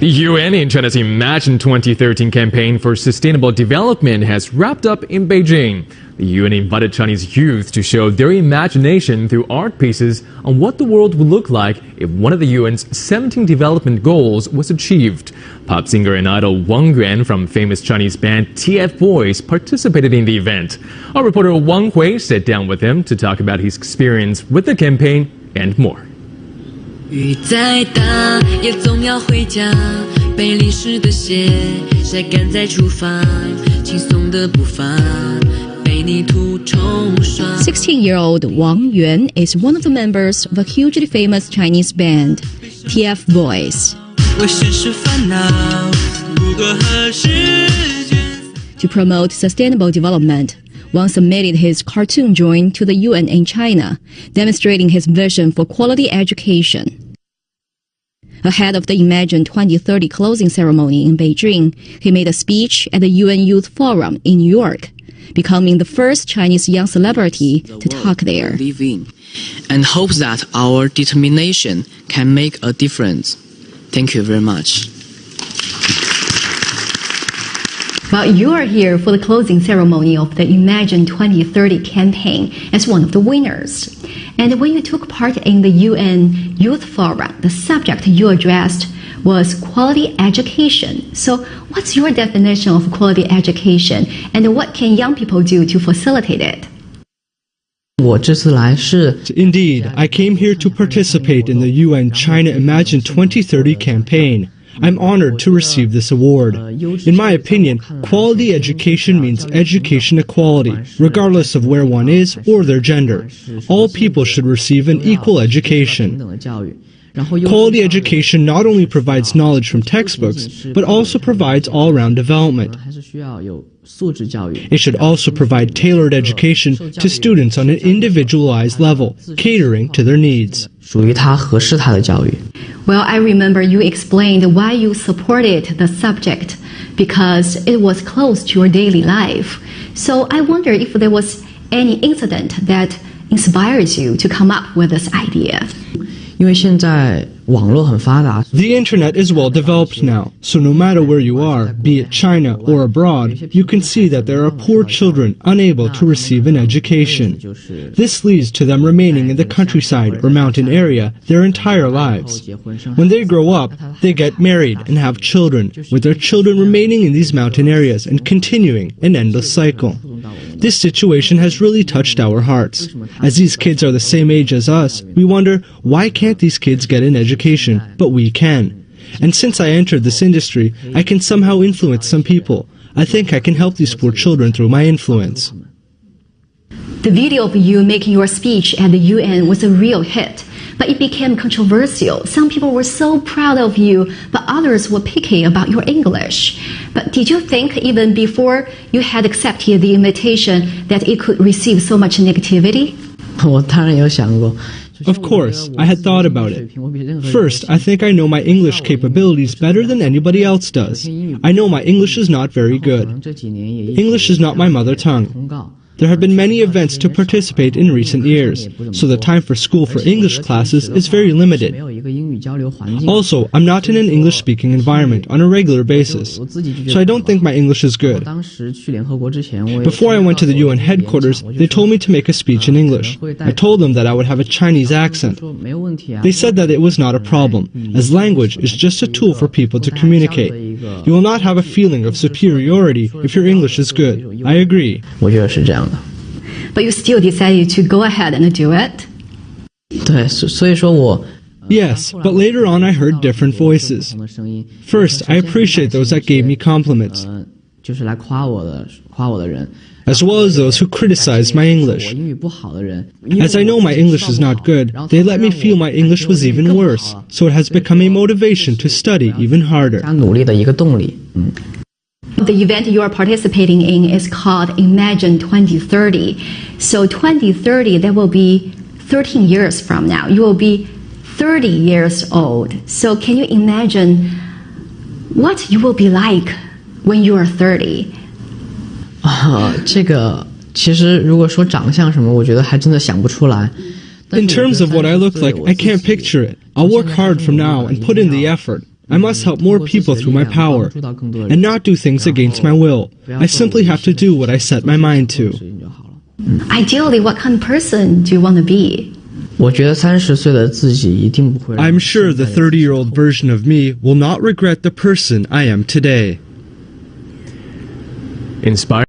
The UN in China's Imagine 2013 campaign for sustainable development has wrapped up in Beijing. The UN invited Chinese youth to show their imagination through art pieces on what the world would look like if one of the UN's 17 development goals was achieved. Pop singer and idol Vương Nguyên from famous Chinese band TFBoys participated in the event. Our reporter Wang Hui sat down with him to talk about his experience with the campaign and more. 雨再大也总要回家，被淋湿的鞋晒干再出发，轻松的步伐被泥土冲刷。 16-year-old Vương Nguyên is one of the members of a hugely famous Chinese band, TFBoys. 为世事烦恼，如果何时间 To promote sustainable development, Wang submitted his cartoon drawing to the UN in China, demonstrating his vision for quality education. Ahead of the Imagine 2030 closing ceremony in Beijing, he made a speech at the UN Youth Forum in New York, becoming the first Chinese young celebrity to talk there. Live in, and hopes that our determination can make a difference. Thank you very much. Well, you are here for the closing ceremony of the Imagine 2030 campaign as one of the winners. And when you took part in the UN Youth Forum, the subject you addressed was quality education. So what's your definition of quality education, and what can young people do to facilitate it? Indeed, I came here to participate in the UN China Imagine 2030 campaign. I'm honored to receive this award. In my opinion, quality education means education equality, regardless of where one is or their gender. All people should receive an equal education. Quality education not only provides knowledge from textbooks, but also provides all-round development. It should also provide tailored education to students on an individualized level, catering to their needs. Well, I remember you explained why you supported the subject, because it was close to your daily life. So I wonder if there was any incident that inspires you to come up with this idea. The internet is well developed now, so no matter where you are, be it China or abroad, you can see that there are poor children unable to receive an education. This leads to them remaining in the countryside or mountain area their entire lives. When they grow up, they get married and have children, with their children remaining in these mountain areas and continuing an endless cycle. This situation has really touched our hearts. As these kids are the same age as us, we wonder, why can't these kids get an education, but we can? And since I entered this industry, I can somehow influence some people. I think I can help these poor children through my influence. The video of you making your speech at the UN was a real hit, but it became controversial. Some people were so proud of you, but others were picky about your English. But did you think, even before you had accepted the invitation, that it could receive so much negativity? Of course, I had thought about it. First, I think I know my English capabilities better than anybody else does. I know my English is not very good. English is not my mother tongue. There have been many events to participate in recent years, so the time for school for English classes is very limited. Also, I'm not in an English-speaking environment on a regular basis, so I don't think my English is good. Before I went to the UN headquarters, they told me to make a speech in English. I told them that I would have a Chinese accent. They said that it was not a problem, as language is just a tool for people to communicate. You will not have a feeling of superiority if your English is good. I agree. But you still decided to go ahead and do it? Yes, but later on I heard different voices. First, I appreciate those that gave me compliments, as well as those who criticized my English. As I know my English is not good, they let me feel my English was even worse, so it has become a motivation to study even harder. The event you are participating in is called Imagine 2030. So 2030, that will be 13 years from now. You will be 30 years old. So can you imagine what you will be like when you are 30? 这个其实如果说长相什么，我觉得还真的想不出来。 In terms of what I look like, I can't picture it. I'll work hard from now and put in the effort. I must help more people through my power, and not do things against my will. I simply have to do what I set my mind to. Ideally, what kind of person do you want to be? 我觉得30岁的自己一定不会。I'm sure the 30-year-old version of me will not regret the person I am today. Inspired